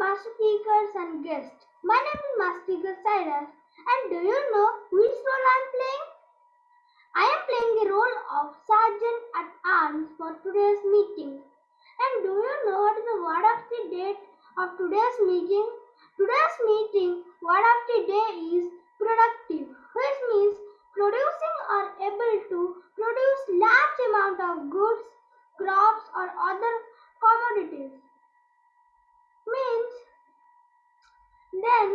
master speakers and guests. My name is Master Speaker Cyrus, and do you know which role I am playing? I am playing the role of Sergeant at Arms for today's meeting. And do you know what is the word of the day of today's meeting? Today's meeting word of the day is productive, which means producing or able to produce large amount of goods, crops or other commodities. Means then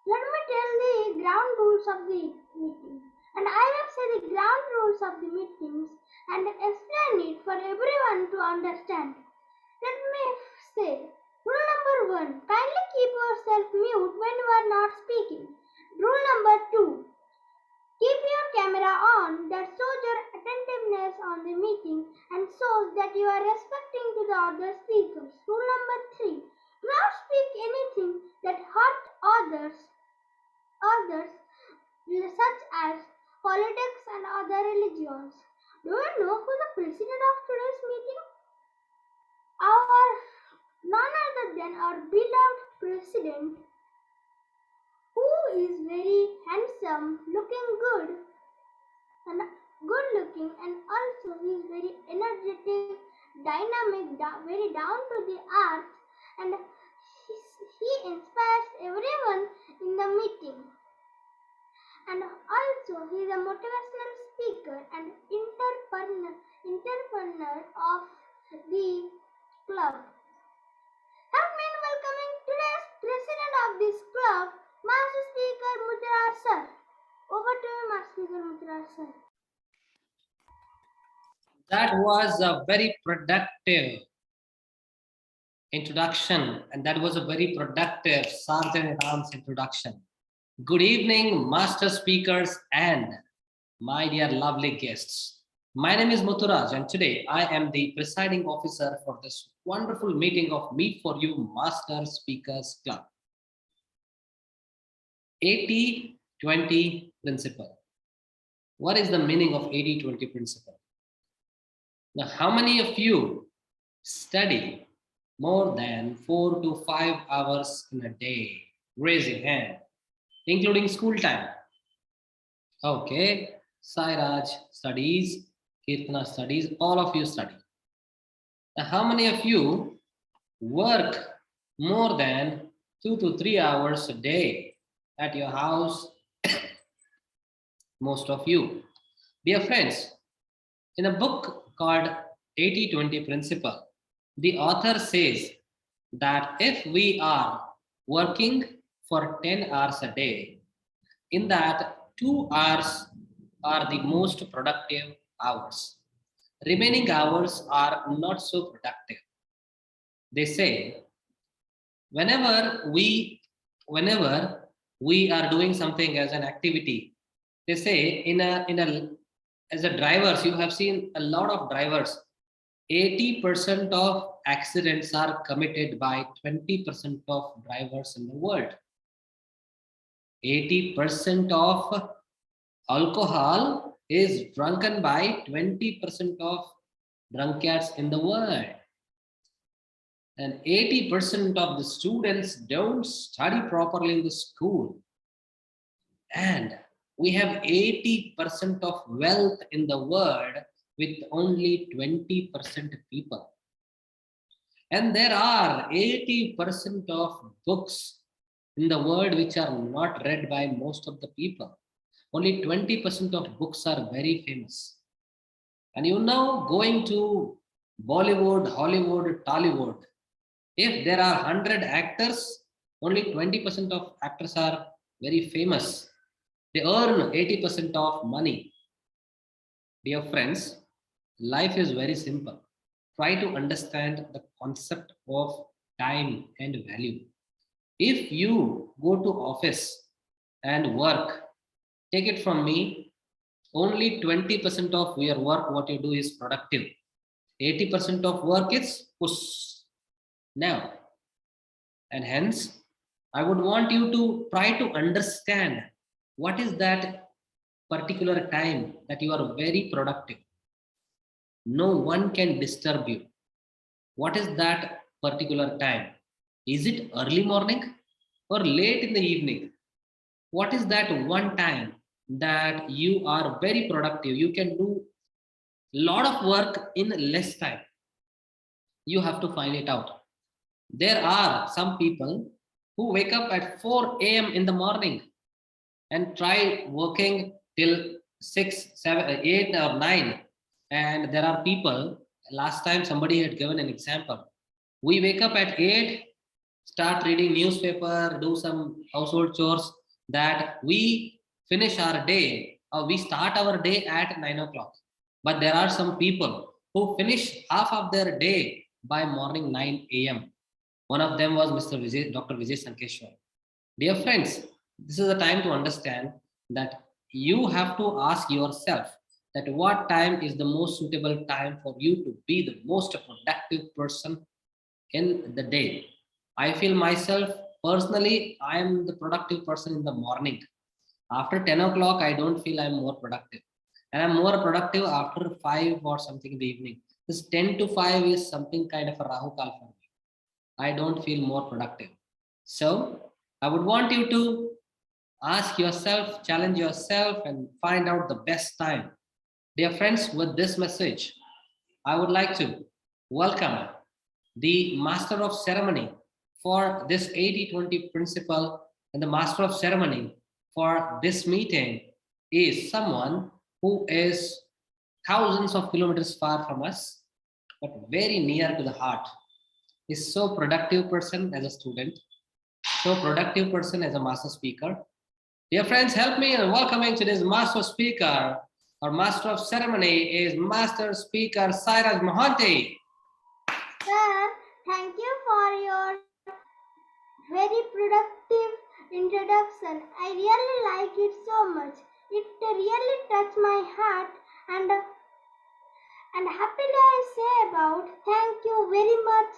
let me tell the ground rules of the meeting. And I will say the ground rules of the meetings and explain it for everyone to understand. Let me say, rule number 1, kindly keep yourself mute when you are not speaking. Rule number 2, keep your camera on, that shows your attentiveness on the meeting and shows that you are respecting to the other speakers. Rule number 3, do not speak anything that hurt others, such as politics and other religions. Do you know who the president of today's meeting? Our none other than our beloved president, who is very handsome, looking good and good looking, and also he is very energetic, dynamic, very down to the earth, and he inspires everyone in the meeting. And also he is a motivational speaker and entrepreneur of the club. Help me in welcoming today's president of this club, Master Speaker Muthurar sir. Over to you, Master Speaker Muthurar sir. That was a very productive introduction, and that was a very productive Sergeant at Arms introduction. Good evening, master speakers and my dear lovely guests. My name is Muthurar, and today I am the presiding officer for this wonderful meeting of ME4U Master Speakers Club. 80-20 principle. What is the meaning of 80-20 principle? Now, how many of you study more than 4 to 5 hours in a day? Raise your hand, including school time. Okay, Sairaj studies, Kirtana studies, all of you study. Now, how many of you work more than 2 to 3 hours a day at your house? Most of you. Dear friends, in a book called 80-20 Principle, the author says that if we are working for 10 hours a day, in that 2 hours are the most productive hours. Remaining hours are not so productive. They say whenever we are doing something as an activity, they say as a drivers, you have seen a lot of drivers, 80% of accidents are committed by 20% of drivers in the world. 80% of alcohol is drunken by 20% of drunkards in the world. And 80% of the students don't study properly in the school. And we have 80% of wealth in the world with only 20% people. And there are 80% of books in the world which are not read by most of the people. Only 20% of books are very famous. And you know, going to Bollywood, Hollywood, Tollywood, if there are 100 actors, only 20% of actors are very famous. They earn 80% of money. Dear friends, life is very simple. Try to understand the concept of time and value. If you go to office and work, take it from me, only 20% of your work, what you do is productive. 80% of work is push. Now, and hence, I would want you to try to understand what is that particular time that you are very productive. No one can disturb you. What is that particular time? Is it early morning or late in the evening? What is that one time that you are very productive? You can do a lot of work in less time. You have to find it out. There are some people who wake up at 4 a.m. in the morning and try working till 6, 7, 8, or 9. And there are people, last time somebody had given an example. We wake up at 8, start reading newspaper, do some household chores, that we finish our day, or we start our day at 9 o'clock. But there are some people who finish half of their day by morning 9 a.m. One of them was Dr. Vijay Sankeshwar. Dear friends, this is the time to understand that you have to ask yourself that what time is the most suitable time for you to be the most productive person in the day. I feel myself personally, I am the productive person in the morning. After 10 o'clock, I don't feel I'm more productive. And I'm more productive after 5 or something in the evening. This 10 to 5 is something kind of a Rahu Kal for me. I don't feel more productive. So I would want you to ask yourself, challenge yourself, and find out the best time. Dear friends, with this message, I would like to welcome the master of ceremony for this 80-20 principle. And the master of ceremony for this meeting is someone who is thousands of kilometers far from us, but very near to the heart. Is so productive person as a student, so productive person as a master speaker. Dear friends, help me in welcoming today's master speaker. Our master of ceremony is Master Speaker Cyrus Mohanty. Sir, thank you for your very productive introduction. I really like it so much. It really touched my heart, and happily I say about thank you very much,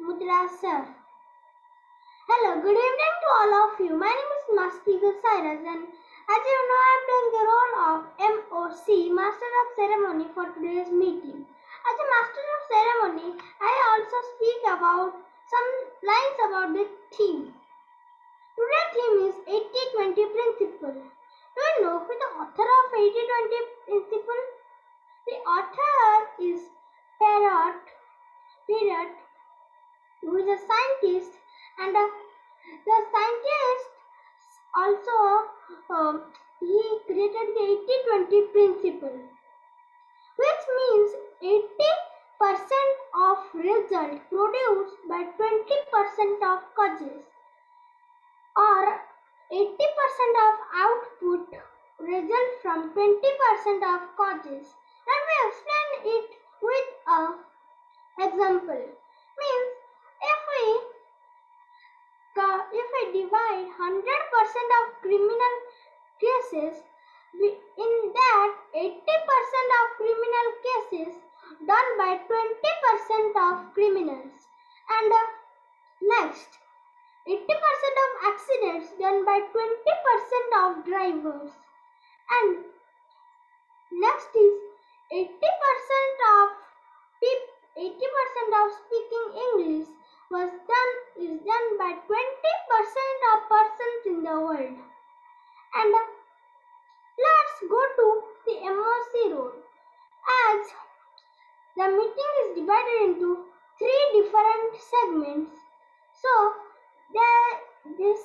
Mudra sir. Hello, good evening to all of you. My name is Master Cyrus, and as you know, I am playing the role of MOC, Master of Ceremony, for today's meeting. As a Master of Ceremony, I also speak about some lines about the theme. Today's theme is 80-20 principle. Do you know who the author of 80-20 principle? The author is Parrot, who is a scientist, and the scientist also he created the 80-20 principle, which means 80% of result produced by 20% of causes, or 80% of output result from 20% of causes. Let me explain it with a example. Means if we divide 100% of criminal cases, in that 80% of criminal cases done by 20% of criminals, and next 80% of accidents done by 20% of drivers, and next is 80% of 80% of speaking English is done by 20% of persons in the world. And let's go to the MOC role. As the meeting is divided into 3 different segments, so these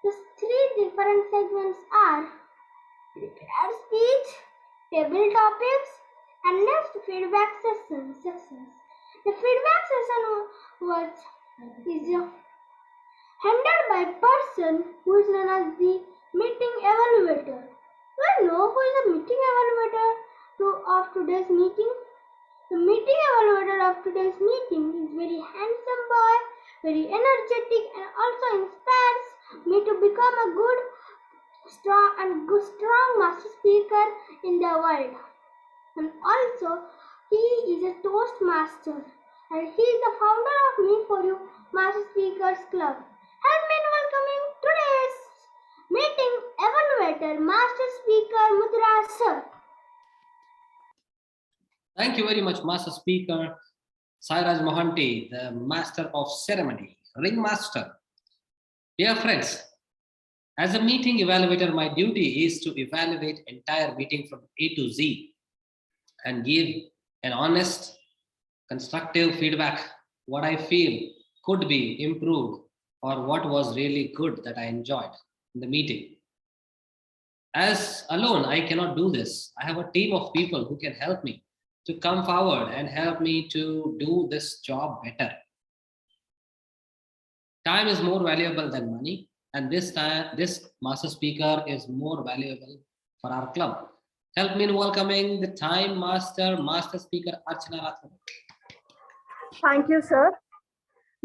3 different segments are prepared speech, table topics, and next feedback sessions. The feedback session is handled by a person who is known as the meeting evaluator. Do you know who is the meeting evaluator of today's meeting? The meeting evaluator of today's meeting is very handsome boy, very energetic, and also inspires me to become a good, strong master speaker in the world. And also, he is a Toastmaster, and he is the founder of ME4U Master Speakers Club. Help me in welcoming today's meeting evaluator, Master Speaker Mudra sir. Thank you very much, Master Speaker Cyrus Mohanty, the master of ceremony. Ringmaster. Dear friends, as a meeting evaluator, my duty is to evaluate entire meeting from A to Z and give an honest, constructive feedback what I feel could be improved or what was really good that I enjoyed in the meeting. As alone, I cannot do this. I have a team of people who can help me to come forward and help me to do this job better. Time is more valuable than money, and this master speaker is more valuable for our club. Help me in welcoming the time master, master speaker Archana Rathod. Thank you, sir.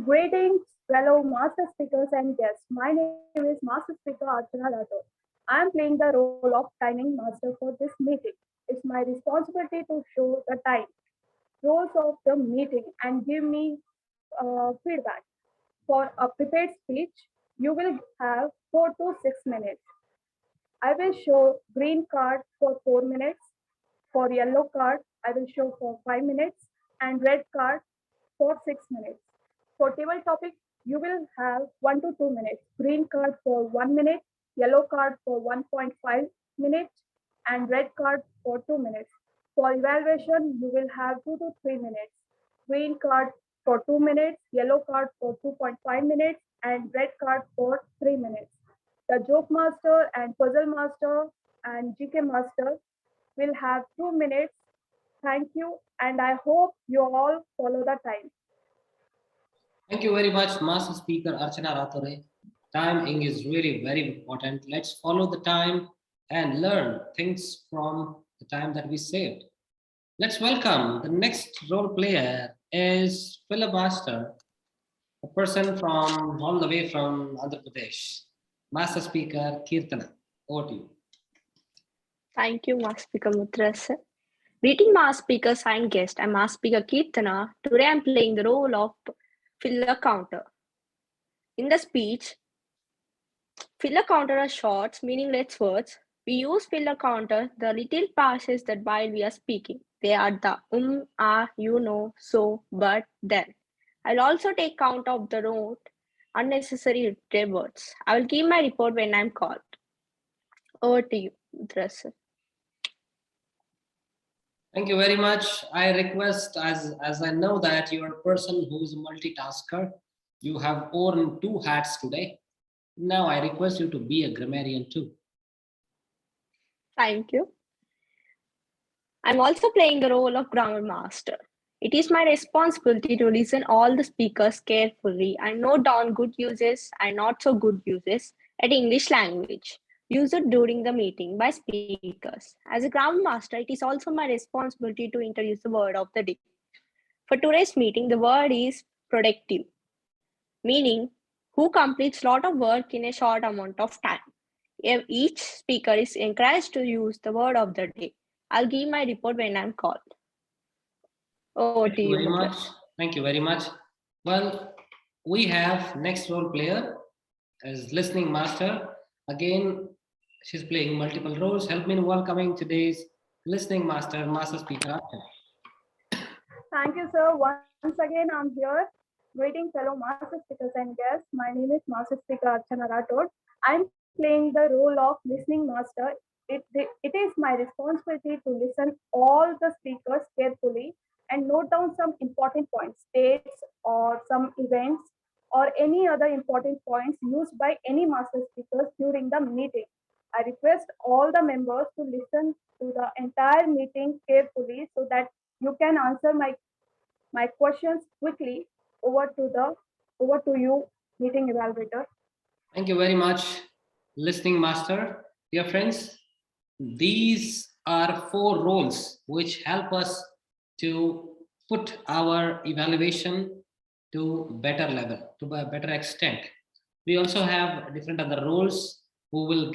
Greetings, fellow master speakers and guests. My name is Master Speaker Archana Rathod. I am playing the role of timing master for this meeting. It's my responsibility to show the time, rules of the meeting, and give me feedback. For a prepared speech, you will have 4 to 6 minutes. I will show green card for 4 minutes. For yellow card, I will show for 5 minutes, and red card for 6 minutes. For table topic, you will have 1 to 2 minutes. Green card for 1 minute, yellow card for 1.5 minutes, and red card for 2 minutes. For evaluation, you will have 2 to 3 minutes. Green card for 2 minutes, yellow card for 2.5 minutes, and red card for 3 minutes. The joke master and puzzle master and GK master will have 2 minutes. Thank you, and I hope you all follow the time. Thank you very much, Master Speaker Archana Rathore. Timing is really very important. Let's follow the time and learn things from the time that we saved. Let's welcome the next role player is Philip Master, a person from all the way from Andhra Pradesh. Master Speaker Kirtana, over to you. Thank you, Master Speaker Mutras. Greeting Master Speakers and guests. I'm Master Speaker Kirtana. Today I'm playing the role of filler counter. In the speech, filler counter are short, meaningless words. We use filler counter, the little pauses that while we are speaking. They are the you know, so, but, then. I'll also take count of the note unnecessary words. I will give my report when I'm called. Over to you, Mutras. Thank you very much. I request, as I know that you are a person who is a multitasker, you have worn two hats today. Now I request you to be a grammarian too. Thank you. I'm also playing the role of grammar master. It is my responsibility to listen all the speakers carefully and note down good uses and not so good uses at English language used during the meeting by speakers. As a grammar master, it is also my responsibility to introduce the word of the day. For today's meeting, the word is productive, meaning who completes a lot of work in a short amount of time. Each speaker is encouraged to use the word of the day. I'll give my report when I'm called. Over Thank to you you, very much. Mutlas. Thank you very much. Well, we have next role player as listening master. Again, she's playing multiple roles. Help me in welcoming today's listening master, master speaker. Thank you, sir. Once again, I'm here. Greeting fellow master speakers and guests. My name is Master Speaker Archana Rathod. I'm playing the role of listening master. It is my responsibility to listen all the speakers carefully and note down some important points, dates or some events or any other important points used by any master speakers during the meeting. I request all the members to listen to the entire meeting carefully so that you can answer my questions quickly. Over to you, meeting evaluator. Thank you very much, listening master. Dear friends, these are four roles which help us to put our evaluation to better level, to a better extent. We also have different other roles who will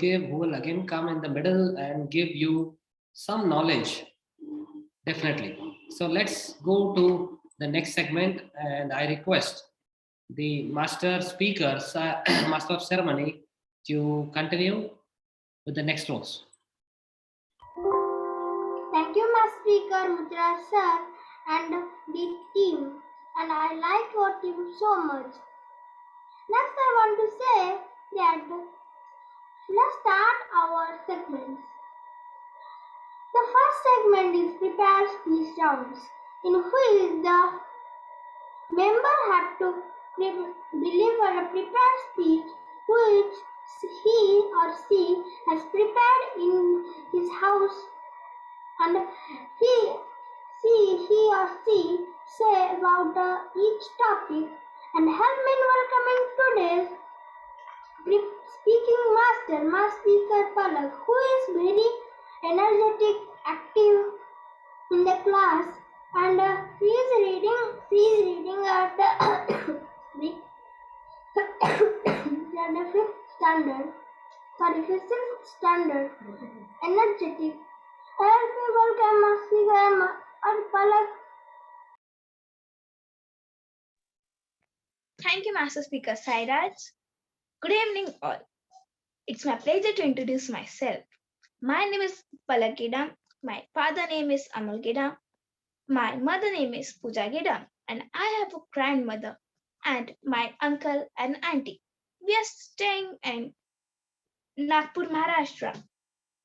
again come in the middle and give you some knowledge, definitely. So let's go to the next segment, and I request the master speaker, master of ceremony, to continue with the next roles. Thank you, my speaker, Mudra sir, and the team. And I liked what you so much. Next, I want to say that let's start our segments. The first segment is prepare speech rounds, in which the member have to deliver a prepared speech which he or she has prepared in his house, and he or she say about each topic, and help me in welcoming today's speaking master, my speaker Palak, who is very energetic, active in the class, and she is reading at the fifth standard. Sorry, fifth standard. Energetic. Help me welcome my speaker and Palak. Thank you, Master Speaker Sairaj. Good evening, all. It's my pleasure to introduce myself. My name is Palak Gedam. My father name is Amal Gedam. My mother name is Pooja Gedam, and I have a grandmother and my uncle and auntie. We are staying in Nagpur, Maharashtra,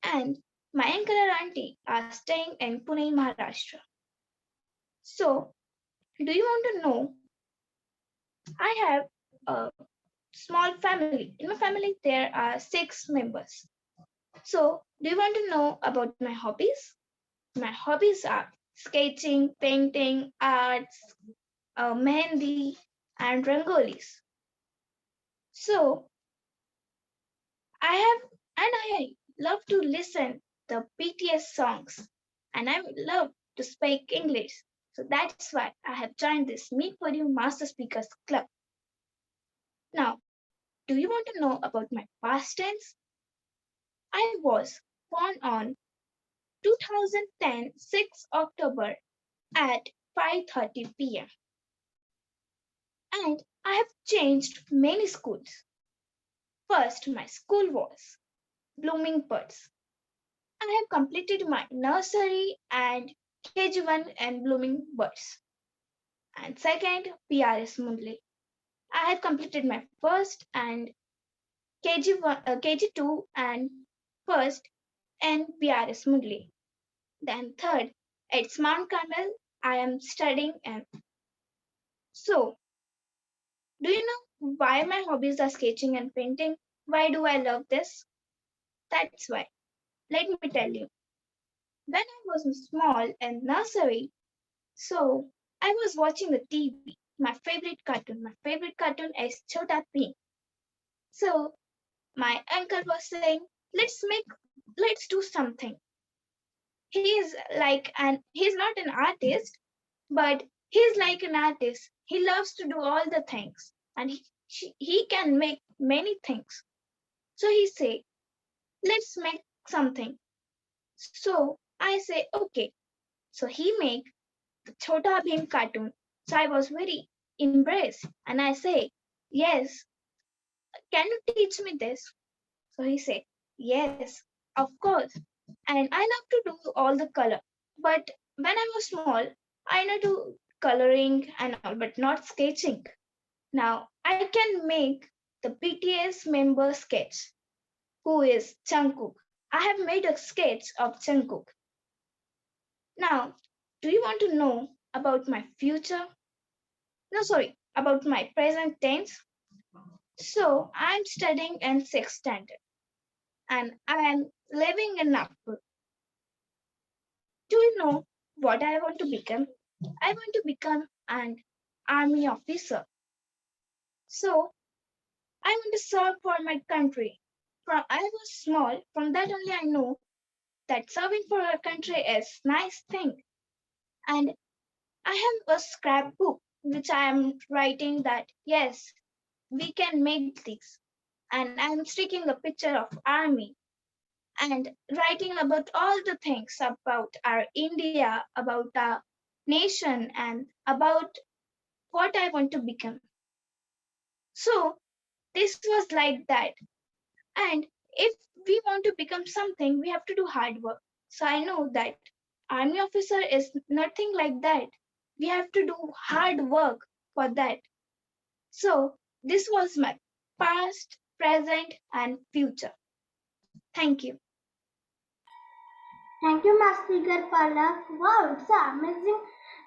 and my uncle and auntie are staying in Pune, Maharashtra. So, do you want to know? I have a small family. In my family, there are 6 members. So, do you want to know about my hobbies? My hobbies are sketching, painting, arts, mehendi, and rangolis. So, I love to listen the BTS songs, and I love to speak English. So that's why I have joined this ME4U Master Speakers Club. Now, do you want to know about my past tense? I was born on 2010 6 October at 5:30 p.m. and I have changed many schools. First, my school was Blooming Birds. I have completed my nursery and KG1 and Blooming Birds. And second, PRS Mundley. I have completed my first and KG1, KG2 and first and PRS Mundley. Then third, it's Mount Carmel. I am studying and so do you know why my hobbies are sketching and painting? Why do I love this? That's why. Let me tell you. When I was small and nursery, so I was watching the TV. My favorite cartoon. My favorite cartoon is Chota Bheem. So my uncle was saying, let's do something. He's not an artist, but he's like an artist. He loves to do all the things, and he can make many things. So he say, let's make something. So I say, okay. So he make the Chota Bheem cartoon. So I was very impressed, and I say, yes, can you teach me this? So he said, yes, of course. And I love to do all the color. But when I was small, I know to coloring and all, but not sketching. Now I can make the BTS member sketch, who is Jungkook. I have made a sketch of Jungkook. Now, do you want to know about my future? No, sorry, about my present tense. So I'm studying in 6th standard and I am living in Nagpur. Do you know what I want to become? I want to become an army officer. So I want to serve for my country. From I was small, from that only I know that serving for our country is nice thing. And I have a scrapbook which I am writing that yes, we can make this. And I'm sticking a picture of army and writing about all the things about our India, about our nation, and about what I want to become. So this was like that. And if we want to become something, we have to do hard work. So I know that army officer is nothing like that. We have to do hard work for that. So This was my past, present, and future. Thank you. Thank you, Master Speaker Palak. Wow, it's amazing